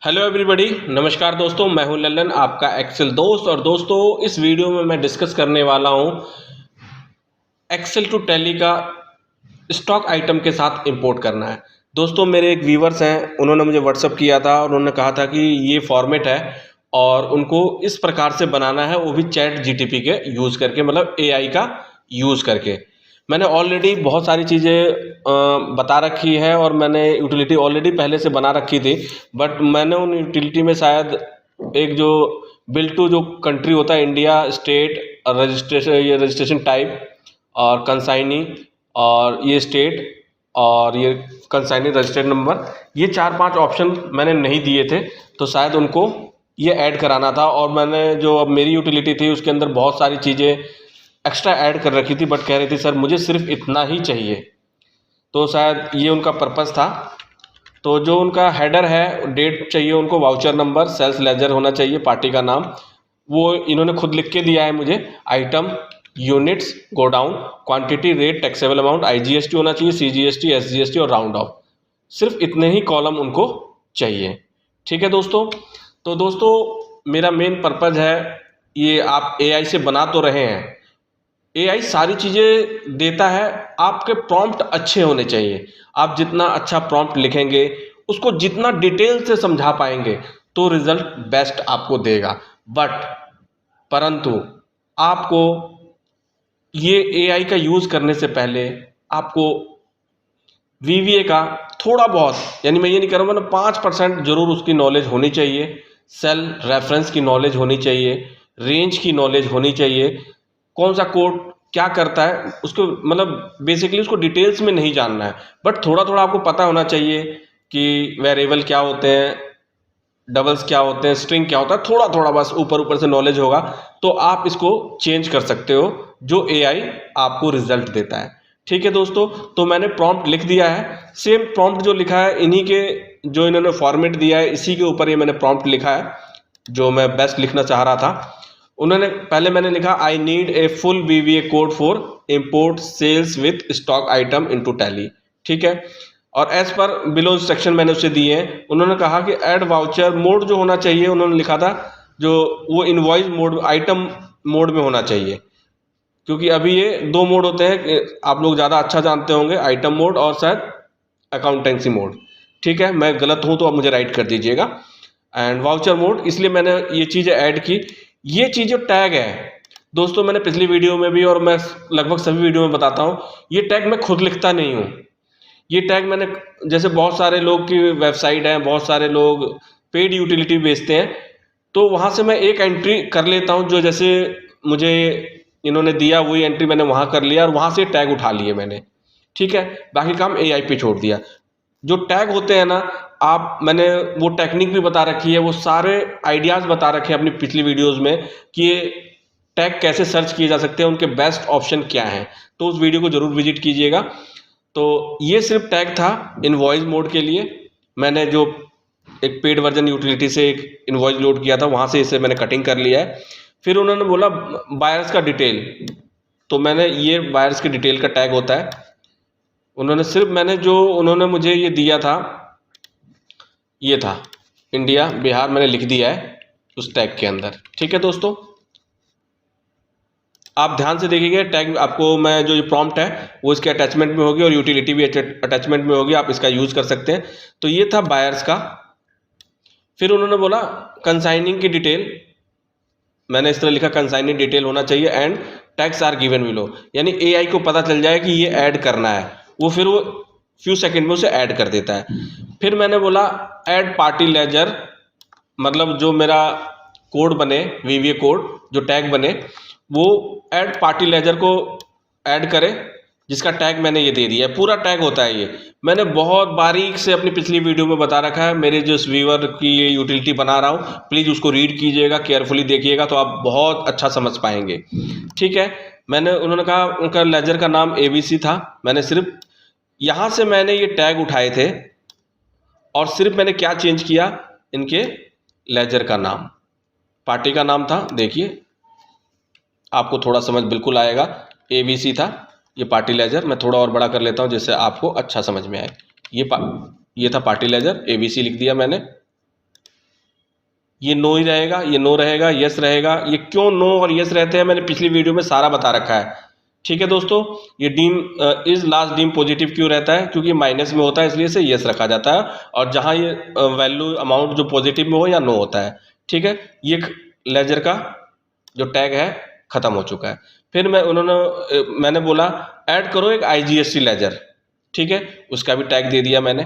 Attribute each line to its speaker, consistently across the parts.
Speaker 1: Hello everybody, नमस्कार दोस्तों। मैं हूं लल्लन, आपका एक्सेल दोस्त। और दोस्तों, इस वीडियो में मैं डिस्कस करने वाला हूं एक्सेल टू टैली का स्टॉक आइटम के साथ इंपोर्ट करना है। दोस्तों, मेरे एक व्यूवर्स हैं, उन्होंने मुझे व्हाट्सअप किया था और उन्होंने कहा था कि ये फॉर्मेट है और उनको इस प्रकार से बनाना है, वो भी चैट जीटीपी के यूज़ करके, मतलब एआई का यूज़ करके। मैंने ऑलरेडी बहुत सारी चीज़ें बता रखी है और मैंने यूटिलिटी ऑलरेडी पहले से बना रखी थी। बट मैंने उन यूटिलिटी में शायद एक जो बिल टू जो कंट्री होता है, इंडिया, स्टेट, रजिस्ट्रेशन, ये रजिस्ट्रेशन टाइप और कंसाइनी, और ये स्टेट, और ये कंसाइनी रजिस्टर्ड नंबर, ये 4-5 ऑप्शन मैंने नहीं दिए थे, तो शायद उनको ये ऐड कराना था। और मैंने जो अब मेरी यूटिलिटी थी उसके अंदर बहुत सारी चीज़ें एक्स्ट्रा ऐड कर रखी थी, बट कह रही थी सर मुझे सिर्फ इतना ही चाहिए। तो शायद ये उनका पर्पज़ था। तो जो उनका हेडर है, डेट चाहिए उनको, वाउचर नंबर, सेल्स लेजर होना चाहिए, पार्टी का नाम, वो इन्होंने खुद लिख के दिया है मुझे। Item, units, godown, quantity, rate, taxable amount, IGST होना चाहिए, सीजीएसटी, एसजीएसटी और राउंड ऑफ। सिर्फ इतने ही कॉलम उनको चाहिए। ठीक है दोस्तों। तो दोस्तों, मेरा मेन पर्पज़ है, ये आप एआई से बना तो रहे हैं, एआई सारी चीज़ें देता है, आपके प्रॉम्प्ट अच्छे होने चाहिए। आप जितना अच्छा प्रॉम्प्ट लिखेंगे, उसको जितना डिटेल से समझा पाएंगे, तो रिजल्ट बेस्ट आपको देगा। बट परंतु आपको ये एआई का यूज़ करने से पहले आपको वीवीए का थोड़ा बहुत, यानी मैं ये नहीं कह रहा हूँ, मतलब 5% जरूर उसकी नॉलेज होनी चाहिए। सेल रेफरेंस की नॉलेज होनी चाहिए, रेंज की नॉलेज होनी चाहिए, कौन सा कोड क्या करता है उसको, मतलब बेसिकली उसको डिटेल्स में नहीं जानना है, बट थोड़ा थोड़ा आपको पता होना चाहिए कि वेरिएबल क्या होते हैं, डबल्स क्या होते हैं, स्ट्रिंग क्या होता है, थोड़ा थोड़ा बस ऊपर ऊपर से नॉलेज होगा तो आप इसको चेंज कर सकते हो, जो एआई आपको रिजल्ट देता है। ठीक है दोस्तों। तो मैंने प्रॉम्प्ट लिख दिया है, सेम प्रॉम्प्ट जो लिखा है इन्हीं के, जो इन्होंने फॉर्मेट दिया है इसी के ऊपर ये मैंने प्रॉम्प्ट लिखा है, जो मैं बेस्ट लिखना चाह रहा था। उन्होंने पहले मैंने लिखा, I need a full वीवीए code for import sales with stock item into tally. ठीक है। और एज पर बिलो इंस्ट्रक्शन मैंने उसे दिए हैं। उन्होंने कहा कि ऐड वाउचर मोड जो होना चाहिए, उन्होंने लिखा था जो वो इनवॉइस मोड, आइटम मोड में होना चाहिए, क्योंकि अभी ये दो मोड होते हैं, आप लोग ज़्यादा अच्छा जानते होंगे, आइटम मोड और शायद अकाउंटेंसी मोड। ठीक है, मैं गलत हूँ तो आप मुझे राइट कर दीजिएगा। एंड वाउचर मोड, इसलिए मैंने ये चीज़ें ऐड की। ये चीज़ जो टैग है दोस्तों, मैंने पिछली वीडियो में भी और मैं लगभग सभी वीडियो में बताता हूँ, ये टैग मैं खुद लिखता नहीं हूँ। ये टैग मैंने, जैसे बहुत सारे लोग की वेबसाइट है, बहुत सारे लोग पेड यूटिलिटी बेचते हैं, तो वहाँ से मैं एक एंट्री कर लेता हूँ, जो जैसे मुझे इन्होंने दिया वही एंट्री मैंने वहाँ कर लिया और वहाँ से टैग उठा लिए मैंने। ठीक है, बाकी काम एआई पे छोड़ दिया। जो टैग होते हैं ना, आप, मैंने वो टेक्निक भी बता रखी है, वो सारे आइडियाज़ बता रखे हैं अपनी पिछली वीडियोज़ में कि ये टैग कैसे सर्च किए जा सकते हैं, उनके बेस्ट ऑप्शन क्या हैं। तो उस वीडियो को ज़रूर विजिट कीजिएगा। तो ये सिर्फ टैग था इनवॉइस मोड के लिए। मैंने जो एक पेड वर्जन यूटिलिटी से एक इनवॉइस लोड किया था, वहाँ से इसे मैंने कटिंग कर लिया है। फिर उन्होंने बोला बायर्स का डिटेल, तो मैंने, ये बायर्स के डिटेल का टैग होता है। उन्होंने सिर्फ, मैंने जो उन्होंने मुझे ये दिया था, ये था इंडिया बिहार, मैंने लिख दिया है उस टैग के अंदर। ठीक है दोस्तों, आप ध्यान से देखिएगा टैग आपको, मैं जो ये प्रॉम्प्ट है वो इसके अटैचमेंट में होगी और यूटिलिटी भी अटैचमेंट में होगी, आप इसका यूज़ कर सकते हैं। तो ये था बायर्स का। फिर उन्होंने बोला कंसाइनिंग की डिटेल, मैंने इस तरह लिखा, कंसाइनिंग डिटेल होना चाहिए and tags are given below, यानी एआई को पता चल जाए कि ये ऐड करना है, वो फिर वो फ्यू सेकंड में उसे ऐड कर देता है। फिर मैंने बोला ऐड पार्टी लेजर, मतलब जो मेरा कोड बने, वीवीए कोड जो टैग बने, वो ऐड पार्टी लेजर को ऐड करे, जिसका टैग मैंने ये दे दिया है। पूरा टैग होता है ये, मैंने बहुत बारीक से अपनी पिछली वीडियो में बता रखा है। मेरे जो व्यूअर की ये यूटिलिटी बना रहा हूँ, प्लीज़ उसको रीड कीजिएगा, केयरफुली देखिएगा, तो आप बहुत अच्छा समझ पाएंगे। ठीक है। मैंने, उन्होंने कहा उनका लेजर का नाम एबीसी था, मैंने सिर्फ यहाँ से मैंने ये टैग उठाए थे और सिर्फ मैंने क्या चेंज किया, इनके लेजर का नाम, पार्टी का नाम था, देखिए आपको थोड़ा समझ बिल्कुल आएगा, एबीसी था, ये पार्टी लेजर, मैं थोड़ा और बड़ा कर लेता हूँ जिससे आपको अच्छा समझ में आए। ये था पार्टी लेजर, एबीसी लिख दिया मैंने। ये नो ही रहेगा, ये नो रहेगा, यस रहेगा। ये क्यों नो और यस रहते हैं मैंने पिछली वीडियो में सारा बता रखा है। ठीक है दोस्तों, ये deem is last deem positive क्यों रहता है, क्योंकि माइनस में होता है इसलिए इसे यस रखा जाता है, और जहां ये वैल्यू अमाउंट जो पॉजिटिव में हो या नो होता है। ठीक है, ये लेजर का जो टैग है खत्म हो चुका है। फिर मैंने बोला ऐड करो एक आईजीएसटी लेजर। ठीक है, उसका भी टैग दे दिया मैंने,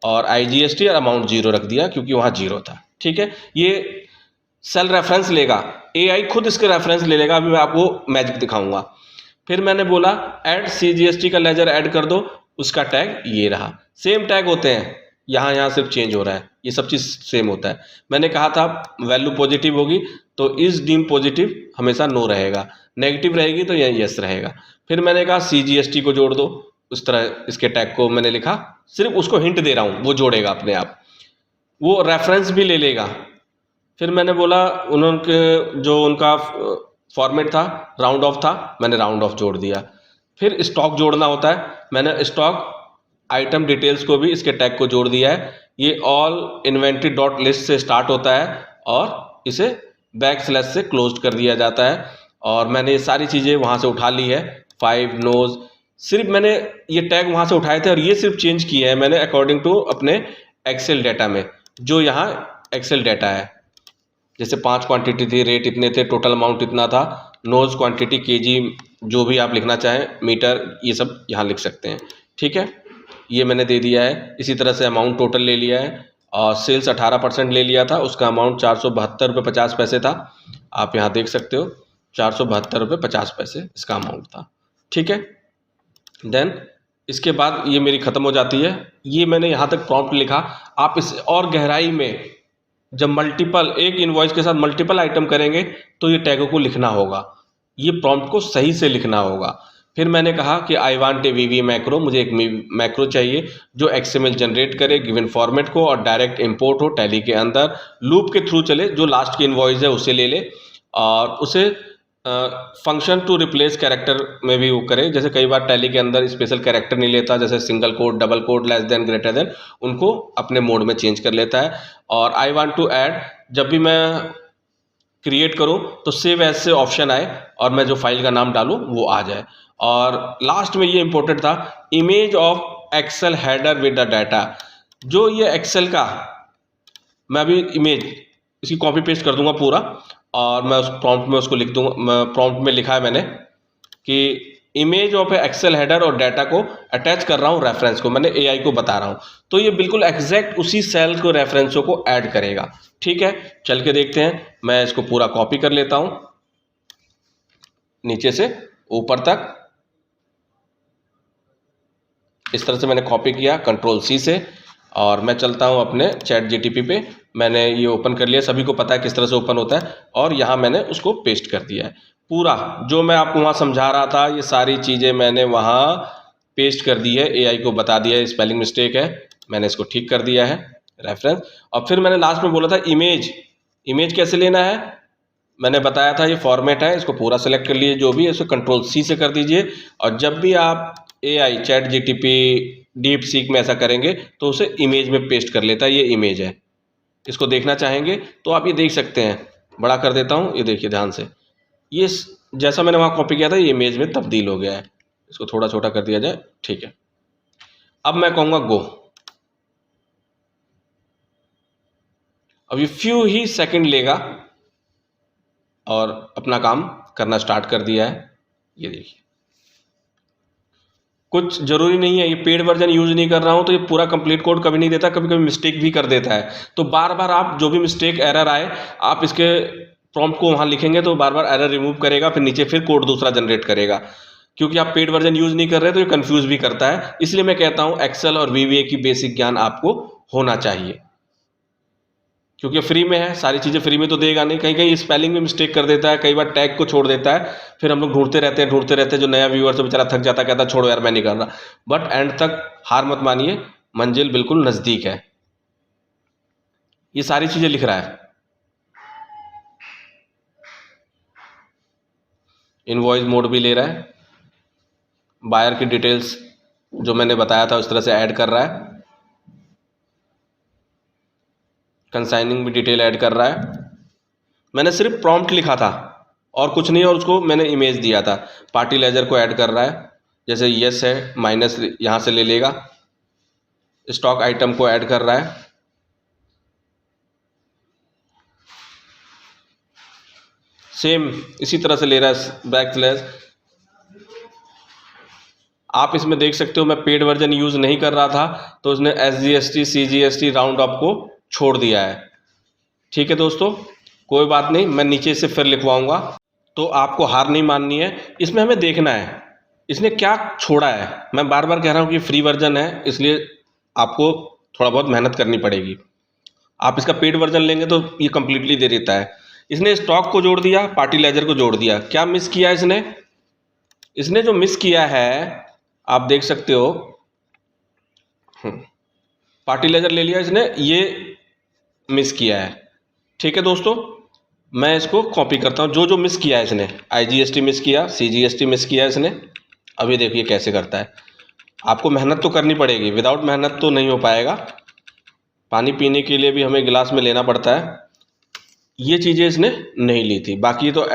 Speaker 1: और आईजीएसटी और अमाउंट जीरो रख दिया क्योंकि वहां जीरो था। ठीक है, ये सेल रेफरेंस लेगा, एआई खुद इसके रेफरेंस ले लेगा, अभी मैं आपको मैजिक दिखाऊंगा। फिर मैंने बोला ऐड सीजीएसटी का लेजर ऐड कर दो, उसका टैग ये रहा। सेम टैग होते हैं, यहाँ सिर्फ चेंज हो रहा है, ये सब चीज़ सेम होता है। मैंने कहा था वैल्यू पॉजिटिव होगी तो इस डीम पॉजिटिव हमेशा नो रहेगा, नेगेटिव रहेगी तो यह यस रहेगा। फिर मैंने कहा सीजीएसटी को जोड़ दो, उस तरह इसके टैग को मैंने लिखा, सिर्फ उसको हिंट दे रहा हूँ, वो जोड़ेगा अपने आप, वो रेफरेंस भी ले लेगा। फिर मैंने बोला उन्होंने जो उनका फॉर्मेट था राउंड ऑफ था, मैंने राउंड ऑफ जोड़ दिया। फिर स्टॉक जोड़ना होता है, मैंने स्टॉक आइटम डिटेल्स को भी इसके टैग को जोड़ दिया है। ये ऑल इन्वेंट्री डॉट लिस्ट से स्टार्ट होता है और इसे बैक स्लैश से क्लोज कर दिया जाता है, और मैंने ये सारी चीज़ें वहाँ से उठा ली है। 5 नोज सिर्फ मैंने ये टैग वहाँ से उठाए थे, और ये सिर्फ चेंज किए हैं मैंने अकॉर्डिंग टू अपने एक्सेल डेटा में, जो यहाँ एक्सेल डेटा है। जैसे 5 क्वांटिटी थी, रेट इतने थे, टोटल अमाउंट इतना था, नोज क्वांटिटी केजी, जो भी आप लिखना चाहें, मीटर, ये सब यहाँ लिख सकते हैं। ठीक है, ये मैंने दे दिया है। इसी तरह से अमाउंट टोटल ले लिया है, और सेल्स 18% ले लिया था, उसका अमाउंट 472 रुपये 50 पैसे था। आप यहाँ देख सकते हो 472 रुपये 50 पैसे इसका अमाउंट था। ठीक है, देन इसके बाद ये मेरी ख़त्म हो जाती है। ये मैंने यहाँ तक प्रॉम्प्ट लिखा। आप इस और गहराई में जब मल्टीपल एक इनवॉइस के साथ मल्टीपल आइटम करेंगे तो ये टैगों को लिखना होगा, ये प्रॉम्प्ट को सही से लिखना होगा। फिर मैंने कहा कि I want a VV macro, मुझे एक मैक्रो चाहिए जो एक्सएमएल जनरेट करे गिवन फॉर्मेट को और डायरेक्ट इंपोर्ट हो टैली के अंदर, लूप के थ्रू चले, जो लास्ट की इनवॉइस है उसे ले ले, और उसे फंक्शन टू रिप्लेस कैरेक्टर में भी वो करे। जैसे कई बार टैली के अंदर स्पेशल कैरेक्टर नहीं लेता, जैसे single code, double quote, less than, greater than, उनको अपने मोड में चेंज कर लेता है। और आई वांट टू ऐड, जब भी मैं क्रिएट करूं तो सेव एज से ऑप्शन आए और मैं जो फाइल का नाम डालूं वो आ जाए। और लास्ट में ये इंपॉर्टेंट था, image of Excel header with the data. जो ये एक्सेल का, मैं अभी इमेज इसकी कॉपी पेस्ट कर दूंगा पूरा, और मैं उस प्रॉम्प्ट में उसको लिख दूंगा। प्रॉम्प्ट में लिखा है मैंने कि इमेज ऑफ एक्सेल हेडर और डाटा को अटैच कर रहा हूँ रेफरेंस को, मैंने एआई को बता रहा हूँ, तो ये बिल्कुल एग्जैक्ट उसी सेल को रेफरेंसों को ऐड करेगा। ठीक है, चल के देखते हैं। मैं इसको पूरा कॉपी कर लेता हूँ नीचे से ऊपर तक, इस तरह से मैंने कॉपी किया कंट्रोल सी से, और मैं चलता हूँ अपने चैट जीटीपी पे। मैंने ये ओपन कर लिया, सभी को पता है किस तरह से ओपन होता है, और यहाँ मैंने उसको पेस्ट कर दिया है। पूरा जो मैं आपको वहाँ समझा रहा था, ये सारी चीज़ें मैंने वहाँ पेस्ट कर दी है, एआई को बता दिया है स्पेलिंग मिस्टेक है, मैंने इसको ठीक कर दिया है रेफरेंस। और फिर मैंने लास्ट में बोला था इमेज, इमेज कैसे लेना है मैंने बताया था, ये फॉर्मेट है, इसको पूरा सेलेक्ट कर लीजिए, जो भी है इसको कंट्रोल सी से कर दीजिए। और जब भी आप AI chat GTP deep seek में ऐसा करेंगे तो उसे इमेज में पेस्ट कर लेता है। ये इमेज है, इसको देखना चाहेंगे तो आप ये देख सकते हैं, बड़ा कर देता हूँ, ये देखिए ध्यान से, ये जैसा मैंने वहाँ कॉपी किया था ये इमेज में तब्दील हो गया है। इसको थोड़ा छोटा कर दिया जाए, ठीक है। अब मैं कहूँगा गो, अब ये फ्यू ही सेकंड लेगा और अपना काम करना स्टार्ट कर दिया है। ये देखिए, कुछ जरूरी नहीं है, ये पेड वर्जन यूज नहीं कर रहा हूं तो ये पूरा कंप्लीट कोड कभी नहीं देता, कभी कभी मिस्टेक भी कर देता है। तो बार बार आप जो भी मिस्टेक एरर आए, आप इसके प्रॉम्प्ट को वहां लिखेंगे तो बार बार एरर रिमूव करेगा, फिर नीचे फिर कोड दूसरा जनरेट करेगा। क्योंकि आप पेड वर्जन यूज नहीं कर रहे तो ये कंफ्यूज भी करता है। इसलिए मैं कहता हूं एक्सेल और वीवीए की बेसिक ज्ञान आपको होना चाहिए, क्योंकि फ्री में है, सारी चीज़ें फ्री में तो देगा नहीं, कहीं कहीं स्पेलिंग में मिस्टेक कर देता है, कई बार टैग को छोड़ देता है, फिर हम लोग ढूंढते रहते हैं। जो नया व्यूअर तो बेचारा थक जाता है, कहता है छोड़ो यार मैं नहीं कर रहा। बट एंड तक हार मत मानिए, मंजिल बिल्कुल नज़दीक है। ये सारी चीज़ें लिख रहा है, इनवॉइस मोड भी ले रहा है, बायर की डिटेल्स जो मैंने बताया था उस तरह से ऐड कर रहा है, कंसाइनिंग भी डिटेल ऐड कर रहा है। मैंने सिर्फ प्रॉम्प्ट लिखा था और कुछ नहीं, और उसको मैंने इमेज दिया था। पार्टी लेजर को ऐड कर रहा है, जैसे यस है माइनस यहाँ से ले लेगा। स्टॉक आइटम को ऐड कर रहा है, सेम इसी तरह से ले रहा है बैक स्लैश। आप इसमें देख सकते हो मैं पेड वर्जन यूज़ नहीं कर रहा था, तो उसने SGST CGST राउंड अप को छोड़ दिया है। ठीक है दोस्तों, कोई बात नहीं, मैं नीचे से फिर लिखवाऊंगा। तो आपको हार नहीं माननी है, इसमें हमें देखना है इसने क्या छोड़ा है। मैं बार बार कह रहा हूँ कि फ्री वर्जन है, इसलिए आपको थोड़ा बहुत मेहनत करनी पड़ेगी। आप इसका पेड वर्जन लेंगे तो ये कंप्लीटली दे देता है। इसने स्टॉक को जोड़ दिया, पार्टी लेजर को जोड़ दिया। क्या मिस किया इसने? इसने जो मिस किया है आप देख सकते हो, पार्टी लेजर ले लिया इसने, ये मिस किया है। ठीक है दोस्तों, मैं इसको कॉपी करता हूँ। जो जो मिस किया है इसने, IGST मिस किया, CGST मिस किया इसने। अभी देखिए कैसे करता है। आपको मेहनत तो करनी पड़ेगी, विदाउट मेहनत तो नहीं हो पाएगा। पानी पीने के लिए भी हमें गिलास में लेना पड़ता है। ये चीज़ें इसने नहीं ली थी, बाकी तो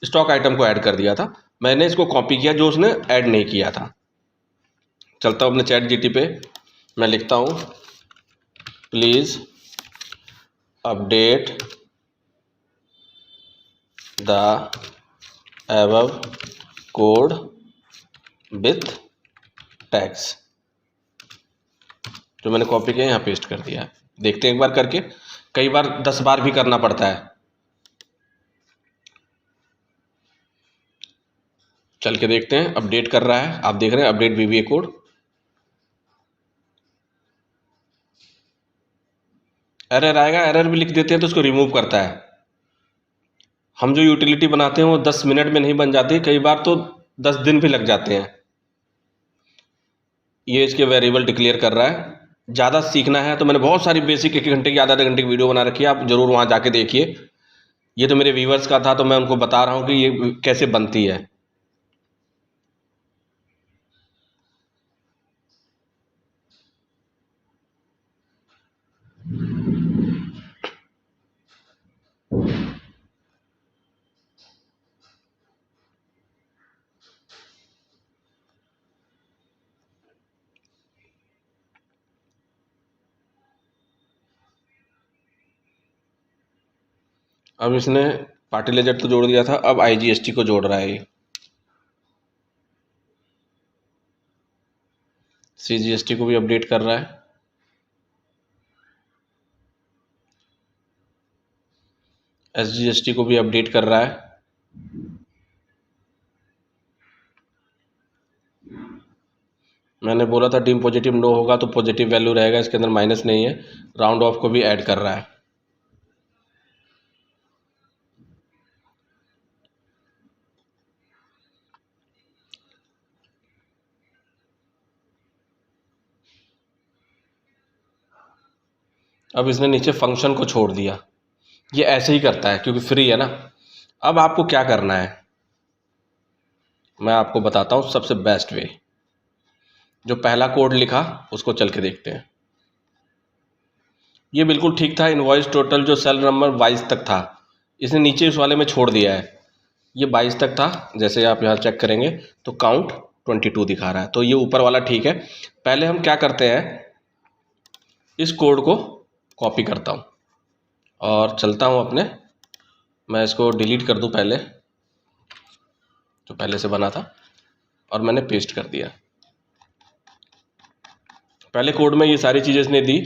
Speaker 1: स्टॉक आइटम को ऐड कर दिया था। मैंने इसको कॉपी किया जो उसने ऐड नहीं किया था। चलता हूँ अपने ChatGPT पे, मैं लिखता हूँ please update the above code with tags. जो मैंने कॉपी किया यहाँ पेस्ट कर दिया है। देखते हैं एक बार करके, कई बार 10 बार भी करना पड़ता है। चल के देखते हैं, अपडेट कर रहा है। आप देख रहे हैं अपडेट VBA कोड। एरर आएगा, एरर भी लिख देते हैं तो उसको रिमूव करता है। हम जो यूटिलिटी बनाते हैं वो 10 मिनट में नहीं बन जाती, कई बार तो 10 दिन भी लग जाते हैं। ये इसके वेरिएबल डिक्लेयर कर रहा है। ज़्यादा सीखना है तो मैंने बहुत सारी बेसिक 1 घंटे की आधा आधे घंटे की वीडियो बना रखी है, आप ज़रूर वहाँ जाके देखिए। ये तो मेरे व्यूवर्स का था तो मैं उनको बता रहा हूँ कि ये कैसे बनती है। अब इसने पार्टी लेजर तो जोड़ दिया था, अब IGST को जोड़ रहा है। ये CGST को भी अपडेट कर रहा है। SGST को भी अपडेट कर रहा है। मैंने बोला था डीम पॉजिटिव नो होगा तो पॉजिटिव वैल्यू रहेगा, इसके अंदर माइनस नहीं है। राउंड ऑफ को भी ऐड कर रहा है। अब इसने नीचे फंक्शन को छोड़ दिया। ये ऐसे ही करता है क्योंकि फ्री है ना। अब आपको क्या करना है मैं आपको बताता हूँ सबसे बेस्ट वे। जो पहला कोड लिखा उसको चल के देखते हैं। ये बिल्कुल ठीक था, इनवॉइस टोटल जो सेल नंबर 22 तक था, इसने नीचे उस वाले में छोड़ दिया है। ये 22 तक था, जैसे आप यहाँ चेक करेंगे तो काउंट 22 दिखा रहा है, तो ये ऊपर वाला ठीक है। पहले हम क्या करते हैं, इस कोड को कॉपी करता हूँ और चलता हूँ अपने, मैं इसको डिलीट कर दूँ पहले, जो पहले से बना था, और मैंने पेस्ट कर दिया। पहले कोड में ये सारी चीज़ें इसने दी।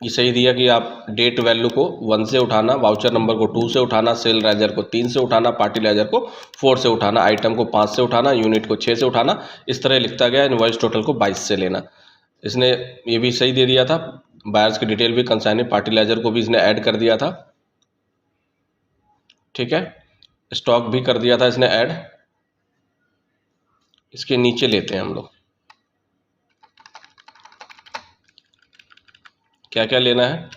Speaker 1: ये सही दिया कि आप डेट वैल्यू को 1 से उठाना, वाउचर नंबर को 2 से उठाना, सेल रेजर को 3 से उठाना, पार्टी लेजर को 4 से उठाना, आइटम को 5 से उठाना, यूनिट को 6 से उठाना। इस तरह लिखता गया। इनवॉइस टोटल को 22 से लेना। इसने ये भी सही दे दिया था। बायर्स की डिटेल भी, कंसाइनिंग पार्टी लेजर को भी इसने ऐड कर दिया था। ठीक है, स्टॉक भी कर दिया था इसने ऐड। इसके नीचे लेते हैं हम लोग, क्या क्या लेना है।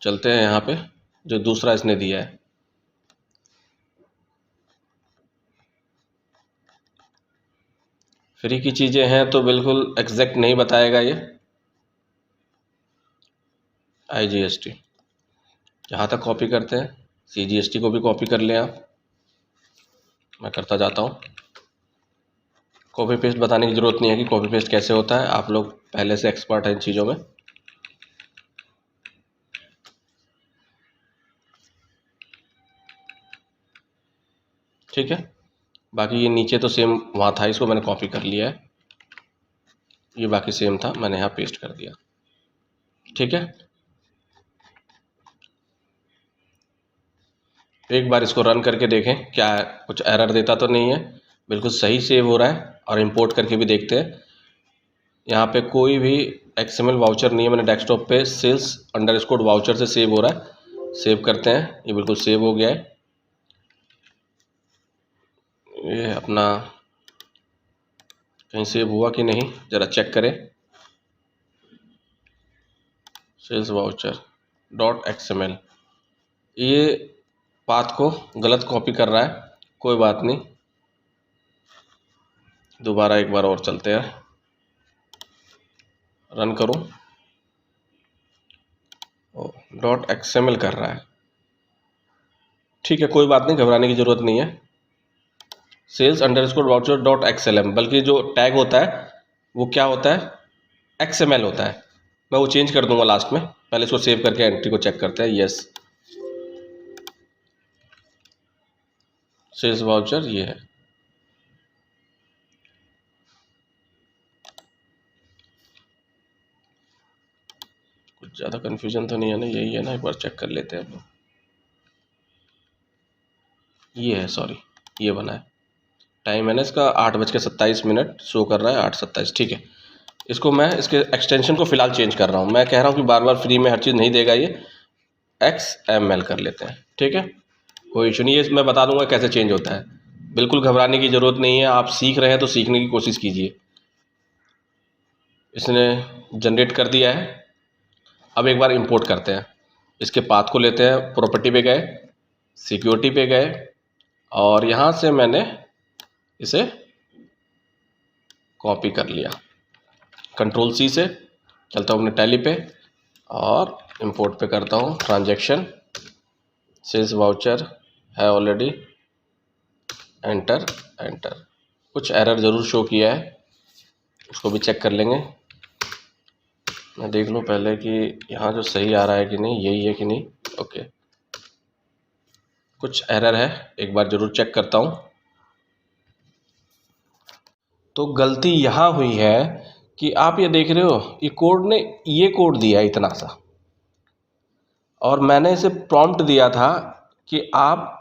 Speaker 1: चलते हैं यहाँ पे, जो दूसरा इसने दिया है। फ्री की चीज़ें हैं तो बिल्कुल एग्जैक्ट नहीं बताएगा ये। IGST यहाँ तक कॉपी करते हैं, CGST को भी कॉपी कर लें आप। मैं करता जाता हूँ। कॉपी पेस्ट बताने की ज़रूरत नहीं है कि कॉपी पेस्ट कैसे होता है, आप लोग पहले से एक्सपर्ट हैं इन चीज़ों में। ठीक है, बाकी ये नीचे तो सेम वहाँ था, इसको मैंने कॉपी कर लिया है। ये बाकी सेम था, मैंने यहाँ पेस्ट कर दिया। ठीक है, एक बार इसको रन करके देखें क्या कुछ एरर देता तो नहीं है। बिल्कुल सही सेव हो रहा है। और इंपोर्ट करके भी देखते हैं। यहाँ पे कोई भी XML वाउचर नहीं है, मैंने डेस्कटॉप पे sales_ वाउचर से सेव हो रहा है। सेव करते हैं, ये बिल्कुल सेव हो गया है। ये अपना कहीं सेव हुआ कि नहीं ज़रा चेक करें। sales_voucher.xml, ये पाथ को गलत कॉपी कर रहा है, कोई बात नहीं। दोबारा एक बार और चलते हैं, रन करूं। .xml कर रहा है। ठीक है, कोई बात नहीं, घबराने की ज़रूरत नहीं है। sales_voucher.xlm, बल्कि जो टैग होता है वो क्या होता है, XML होता है। मैं वो चेंज कर दूंगा लास्ट में, पहले इसको सेव करके एंट्री को चेक करते हैं। यस, सेल्स वाउचर ये है। कुछ ज़्यादा कन्फ्यूजन तो नहीं है ना, यही है ना, एक बार चेक कर लेते हैं। ये है, सॉरी, ये बना है। टाइम है ना इसका 8:27 शो कर रहा है, 8:27। ठीक है, इसको मैं इसके एक्सटेंशन को फ़िलहाल चेंज कर रहा हूँ। मैं कह रहा हूँ कि बार बार फ्री में हर चीज़ नहीं देगा, ये XML कर लेते हैं। ठीक है, कोई इशू नहीं है, मैं बता दूंगा कैसे चेंज होता है। बिल्कुल घबराने की ज़रूरत नहीं है, आप सीख रहे हैं तो सीखने की कोशिश कीजिए। इसने जनरेट कर दिया है। अब एक बार इंपोर्ट करते हैं। इसके पाथ को लेते हैं, प्रॉपर्टी पे गए, सिक्योरिटी पे गए, और यहाँ से मैंने इसे कॉपी कर लिया। Ctrl+C से चलता हूँ अपने टैली पे और इंपोर्ट पे करता हूँ ट्रांजैक्शन। सेल्स वाउचर है ऑलरेडी, एंटर एंटर। कुछ एरर ज़रूर शो किया है, उसको भी चेक कर लेंगे। मैं देख लूँ पहले कि यहाँ जो सही आ रहा है कि नहीं, यही है कि नहीं। ओके, कुछ एरर है, एक बार ज़रूर चेक करता हूँ। तो गलती यहाँ हुई है कि आप ये देख रहे हो, ये कोड ने ये कोड दिया है इतना सा, और मैंने इसे प्रॉम्प्ट दिया था कि आप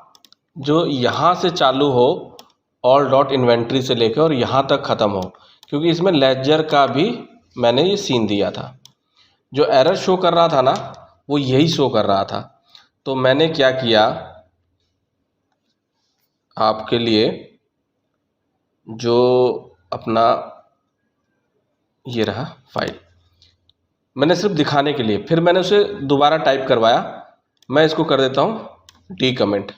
Speaker 1: जो यहाँ से चालू हो all.inventory से लेकर और यहाँ तक ख़त्म हो, क्योंकि इसमें लेजर का भी मैंने ये सीन दिया था। जो एरर शो कर रहा था ना, वो यही शो कर रहा था। तो मैंने क्या किया, आपके लिए जो अपना ये रहा फाइल, मैंने सिर्फ दिखाने के लिए, फिर मैंने उसे दोबारा टाइप करवाया। मैं इसको कर देता हूँ डीकमेंट।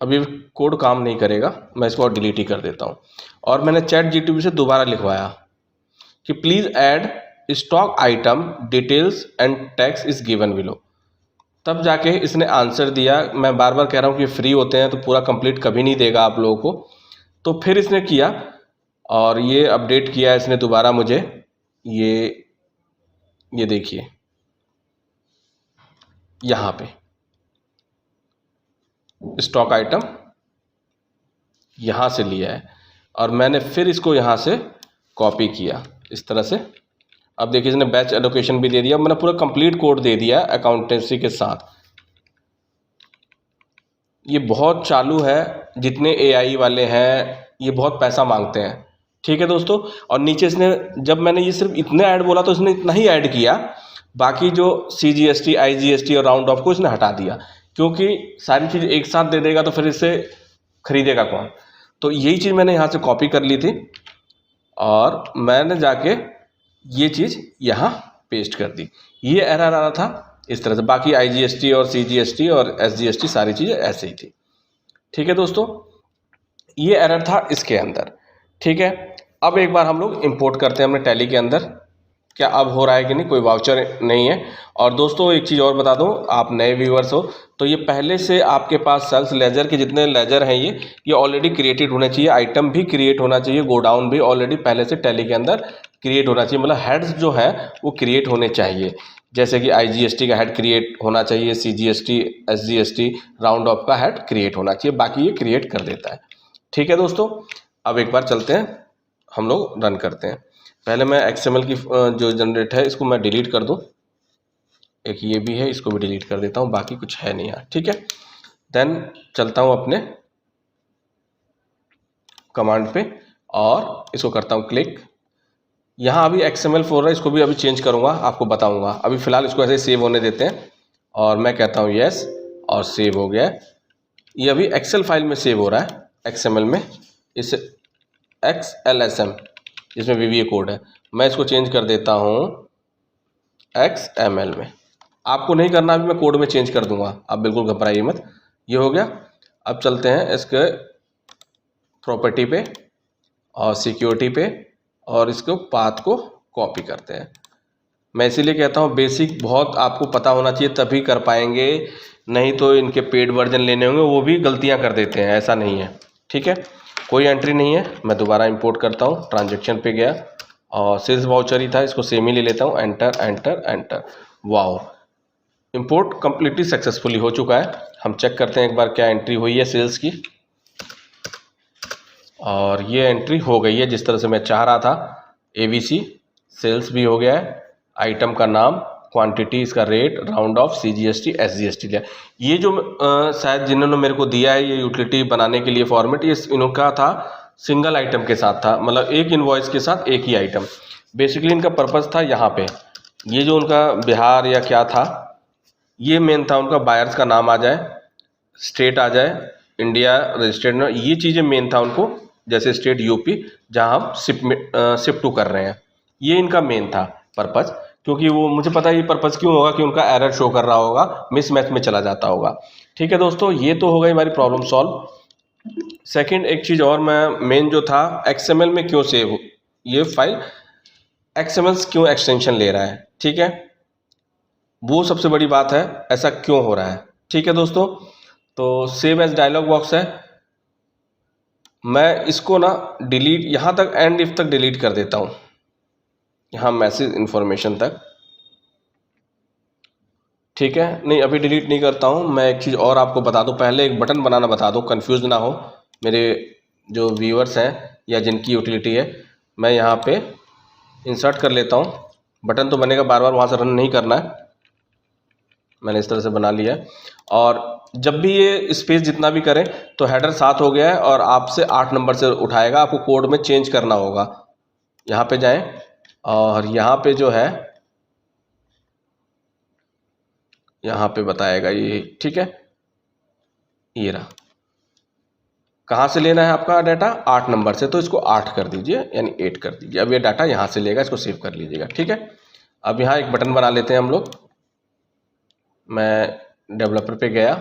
Speaker 1: अब ये कोड काम नहीं करेगा, मैं इसको और डिलीट ही कर देता हूँ। और मैंने ChatGPT से दोबारा लिखवाया कि please add stock item details and tax is given below. तब जाके इसने आंसर दिया। मैं बार बार कह रहा हूँ कि फ्री होते हैं तो पूरा कंप्लीट कभी नहीं देगा आप लोगों को। तो फिर इसने किया और ये अपडेट किया इसने दोबारा मुझे। ये देखिए यहाँ पे स्टॉक आइटम यहाँ से लिया है और मैंने फिर इसको यहाँ से कॉपी किया इस तरह से। अब देखिए इसने बैच एलोकेशन भी दे दिया, मैंने पूरा कंप्लीट कोड दे दिया अकाउंटेंसी के साथ। ये बहुत चालू है, जितने AI वाले हैं ये बहुत पैसा मांगते हैं। ठीक है दोस्तों, और नीचे इसने, जब मैंने ये सिर्फ इतने ऐड बोला तो इसने इतना ही ऐड किया, बाकी जो CGST IGST और राउंड ऑफ को इसने हटा दिया, क्योंकि सारी चीज़ एक साथ दे देगा तो फिर इसे खरीदेगा कौन। तो यही चीज़ मैंने यहाँ से कॉपी कर ली थी और मैंने जाके ये चीज़ यहाँ पेस्ट कर दी। ये एरर आ रहा था इस तरह से, बाकी IGST और CGST और SGST सारी चीज़ें ऐसे ही थी। ठीक है दोस्तों, ये एरर था इसके अंदर। ठीक है, अब एक बार हम लोग इंपोर्ट करते हैं अपने टैली के अंदर। क्या अब हो रहा है कि नहीं, कोई वाउचर नहीं है। और दोस्तों एक चीज़ और बता दूं, आप नए व्यूअर्स हो तो ये पहले से आपके पास सेल्स लेजर के जितने लेजर हैं ये ऑलरेडी क्रिएटेड होने चाहिए, आइटम भी क्रिएट होना चाहिए, गोडाउन भी ऑलरेडी पहले से टैली के अंदर क्रिएट होना चाहिए, मतलब हेड्स जो है वो क्रिएट होने चाहिए। जैसे कि IGST का हेड क्रिएट होना चाहिए, CGST SGST राउंड ऑफ का हेड क्रिएट होना चाहिए, बाकी ये क्रिएट कर देता है। ठीक है दोस्तों, अब एक बार चलते हैं, हम लोग रन करते हैं। पहले मैं XML की जो जनरेट है इसको मैं डिलीट कर दूं, एक ये भी है, इसको भी डिलीट कर देता हूं, बाकी कुछ है नहीं यार। ठीक है, देन चलता हूं अपने कमांड पे और इसको करता हूं क्लिक। यहाँ अभी XML4 है, इसको भी अभी चेंज करूंगा, आपको बताऊंगा। अभी फिलहाल इसको ऐसे सेव होने देते हैं और मैं कहता हूँ यस, और सेव हो गया। ये अभी एक्सेल फाइल में सेव हो रहा है, XML में, इस XLSM जिसमें VBA कोड है। मैं इसको चेंज कर देता हूँ XML में। आपको नहीं करना, अभी मैं कोड में चेंज कर दूंगा, आप बिल्कुल घबराइए मत। ये हो गया। अब चलते हैं इसके प्रॉपर्टी पे और सिक्योरिटी पे और इसको पाथ को कॉपी करते हैं। मैं इसीलिए कहता हूँ बेसिक बहुत आपको पता होना चाहिए, तभी कर पाएंगे, नहीं तो इनके पेड वर्जन लेने होंगे वो भी गलतियाँ कर देते हैं, ऐसा नहीं है। ठीक है, कोई एंट्री नहीं है, मैं दोबारा इंपोर्ट करता हूँ, ट्रांजेक्शन पे गया और सेल्स वाउचर ही था, इसको सेम ही ले लेता हूँ, enter enter enter. Wow, import completely successfully हो चुका है। हम चेक करते हैं एक बार क्या एंट्री हुई है सेल्स की, और ये एंट्री हो गई है जिस तरह से मैं चाह रहा था। ABC सेल्स भी हो गया है, आइटम का नाम, क्वांटिटी, इसका rate, round of, CGST SGST लिया। ये जो शायद जिन्होंने मेरे को दिया है ये यूटिलिटी बनाने के लिए फॉर्मेट, ये इनका था सिंगल आइटम के साथ था, मतलब एक इनवॉइस के साथ एक ही आइटम। बेसिकली इनका पर्पस था यहाँ पे, ये जो उनका बिहार या क्या था, ये मेन था उनका, बायर्स का नाम आ जाए, स्टेट आ जाए, इंडिया रजिस्टर्ड में, ये चीज़ें मेन था उनको, जैसे स्टेट UP जहाँ हम शिफ्ट टू कर रहे हैं, ये इनका मेन था पर्पज़। क्योंकि वो मुझे पता है ये पर्पज़ क्यों होगा कि उनका एरर शो कर रहा होगा, मिसमैच में चला जाता होगा। ठीक है दोस्तों, ये तो हो गई हमारी प्रॉब्लम सॉल्व। सेकंड एक चीज़ और, मैं मेन जो था XML में क्यों सेव, ये फाइल XML क्यों एक्सटेंशन ले रहा है, ठीक है, वो सबसे बड़ी बात है, ऐसा क्यों हो रहा है। ठीक है दोस्तों, तो सेव एज डायलॉग बॉक्स है, मैं इसको ना डिलीट, यहाँ तक एंड इफ तक डिलीट कर देता हूँ, यहाँ मैसेज इन्फॉर्मेशन तक। ठीक है, नहीं अभी डिलीट नहीं करता हूँ। मैं एक चीज़ और आपको बता दूँ, पहले एक बटन बनाना बता दूँ, कंफ्यूज ना हो मेरे जो व्यूअर्स हैं या जिनकी यूटिलिटी है। मैं यहाँ पे इंसर्ट कर लेता हूँ, बटन तो बनेगा, बार बार वहाँ से रन नहीं करना है, मैंने इस तरह से बना लिया है। और जब भी ये स्पेस जितना भी करें तो हेडर 7 हो गया है और आपसे 8 नंबर से उठाएगा, आपको कोड में चेंज करना होगा। यहाँ पे जाएं और यहाँ पे जो है, यहाँ पे बताएगा ये, ठीक है, ये रहा। कहाँ से लेना है आपका डाटा, 8 नंबर से, तो इसको 8 कर दीजिए, यानी 8 कर दीजिए। अब ये डाटा यहाँ से लेगा, इसको सेव कर लीजिएगा। ठीक है, अब यहाँ एक बटन बना लेते हैं हम लोग। मैं डेवलपर पे गया,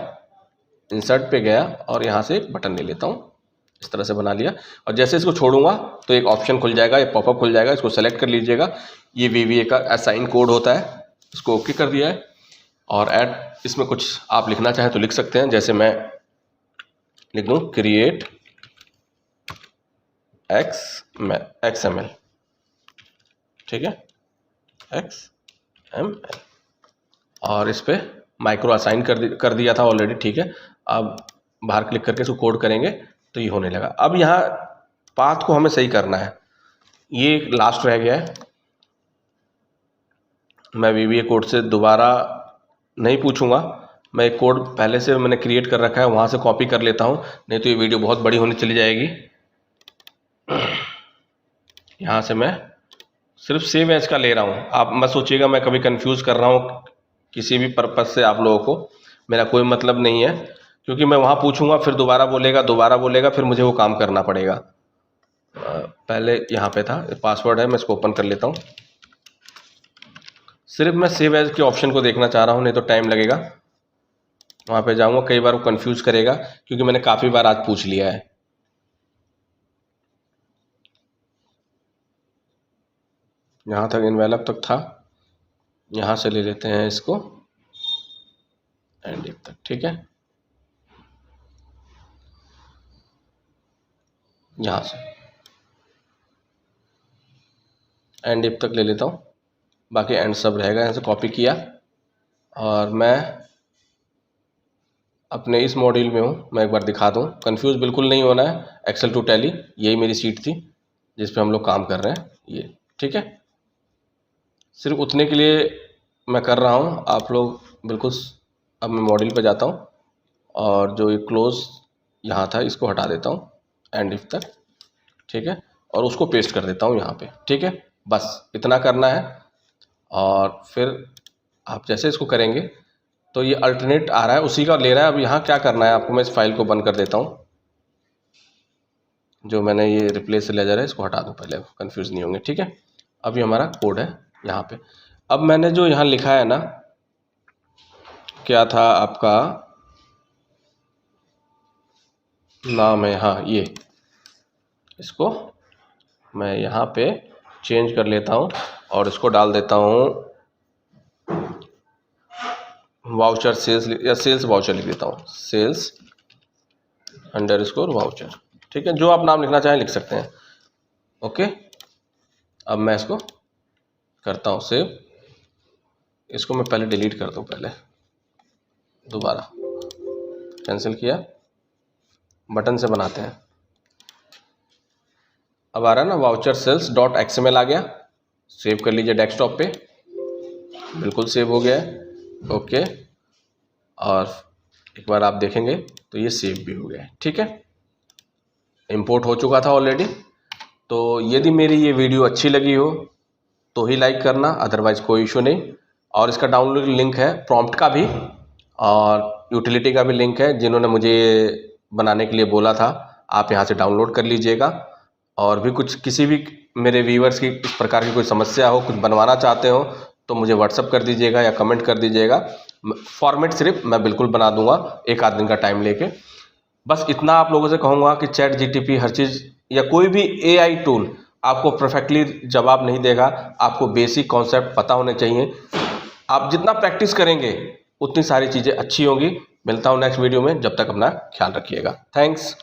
Speaker 1: इंसर्ट पे गया और यहाँ से एक बटन ले लेता हूँ, इस तरह से बना लिया। और जैसे इसको छोड़ूंगा तो एक ऑप्शन खुल जाएगा, एक पॉपअप खुल जाएगा, इसको सेलेक्ट कर लीजिएगा। ये VBA का असाइन कोड होता है, इसको ओके कर दिया है। और ऐड, इसमें कुछ आप लिखना चाहें तो लिख सकते हैं, जैसे मैं लिख दूँ क्रिएट XML, ठीक है, XML, और इस पर माइक्रो असाइन कर दिया था ऑलरेडी। ठीक है, अब बाहर क्लिक करके इसको कोड करेंगे तो ये होने लगा। अब यहाँ पाथ को हमें सही करना है, ये लास्ट रह गया है। मैं VBA कोड से दोबारा नहीं पूछूंगा, मैं एक कोड पहले से मैंने क्रिएट कर रखा है, वहाँ से कॉपी कर लेता हूँ, नहीं तो ये वीडियो बहुत बड़ी होने चली जाएगी। यहाँ से मैं सिर्फ सेव एज का ले रहा हूँ, आप मत सोचिएगा मैं कभी कंफ्यूज कर रहा हूँ किसी भी पर्पज़ से आप लोगों को, मेरा कोई मतलब नहीं है। क्योंकि मैं वहाँ पूछूंगा फिर दोबारा बोलेगा, फिर मुझे वो काम करना पड़ेगा। पहले यहाँ पे था, पासवर्ड है, मैं इसको ओपन कर लेता हूँ। सिर्फ मैं सेव एज के ऑप्शन को देखना चाह रहा हूँ, नहीं तो टाइम लगेगा। वहाँ पे जाऊँगा, कई बार वो कंफ्यूज करेगा, क्योंकि मैंने काफ़ी बार आज पूछ लिया है। यहाँ तक इन्वेलप तक था, यहाँ से ले लेते हैं इसको एंड डिप तक। ठीक है, यहाँ से एंड डिप तक ले लेता हूँ, बाकी एंड सब रहेगा। यहाँ से कॉपी किया और मैं अपने इस मॉड्यूल में हूँ। मैं एक बार दिखा दूँ, कंफ्यूज बिल्कुल नहीं होना है। एक्सेल टू टैली, यही मेरी सीट थी जिस पे हम लोग काम कर रहे हैं ये। ठीक है, सिर्फ उतने के लिए मैं कर रहा हूँ, आप लोग बिल्कुल। अब मैं मॉड्यूल पे जाता हूँ और जो ये क्लोज यहाँ था इसको हटा देता हूँ एंड इफ तक। ठीक है, और उसको पेस्ट कर देता हूँ यहाँ पे। ठीक है, बस इतना करना है। और फिर आप जैसे इसको करेंगे तो ये अल्टरनेट आ रहा है, उसी का ले रहा है। अब यहाँ क्या करना है आपको, मैं इस फाइल को बंद कर देता हूँ। जो मैंने ये रिप्लेस लेजर है इसको हटा दूँ पहले, कंफ्यूज नहीं होंगे। ठीक है, अब ये हमारा कोड है यहाँ पे। अब मैंने जो यहाँ लिखा है ना, क्या था आपका नाम है, हाँ ये, इसको मैं यहाँ पे चेंज कर लेता हूँ और इसको डाल देता हूँ वाउचर सेल्स, या सेल्स वाउचर लिख देता हूँ, सेल्स अंडरस्कोर वाउचर। ठीक है, जो आप नाम लिखना चाहें लिख सकते हैं। ओके, अब मैं इसको करता हूँ सेव। इसको मैं पहले डिलीट कर दूँ, पहले दोबारा कैंसिल किया, बटन से बनाते हैं। अब आ रहा है ना वाउचर सेल्स डॉट XML आ गया। सेव कर लीजिए डेस्कटॉप पे, बिल्कुल सेव हो गया है। ओके, और एक बार आप देखेंगे तो ये सेव भी हो गया है। ठीक है, इंपोर्ट हो चुका था ऑलरेडी। तो यदि मेरी ये वीडियो अच्छी लगी हो तो ही लाइक करना, अदरवाइज़ कोई इशू नहीं। और इसका डाउनलोड लिंक है, प्रॉम्प्ट का भी और यूटिलिटी का भी लिंक है, जिन्होंने मुझे बनाने के लिए बोला था। आप यहाँ से डाउनलोड कर लीजिएगा। और भी कुछ किसी भी मेरे व्यूअर्स की इस प्रकार की कोई समस्या हो, कुछ बनवाना चाहते हो तो मुझे व्हाट्सअप कर दीजिएगा या कमेंट कर दीजिएगा। फॉर्मेट सिर्फ मैं बिल्कुल बना दूंगा, एक आध दिन का टाइम लेके। बस इतना आप लोगों से कहूँगा कि चैट GTP हर चीज़ या कोई भी AI टूल आपको परफेक्टली जवाब नहीं देगा। आपको बेसिक कॉन्सेप्ट पता होने चाहिए। आप जितना प्रैक्टिस करेंगे उतनी सारी चीज़ें अच्छी होंगी। मिलता हूँ नेक्स्ट वीडियो में, जब तक अपना ख्याल रखिएगा। थैंक्स।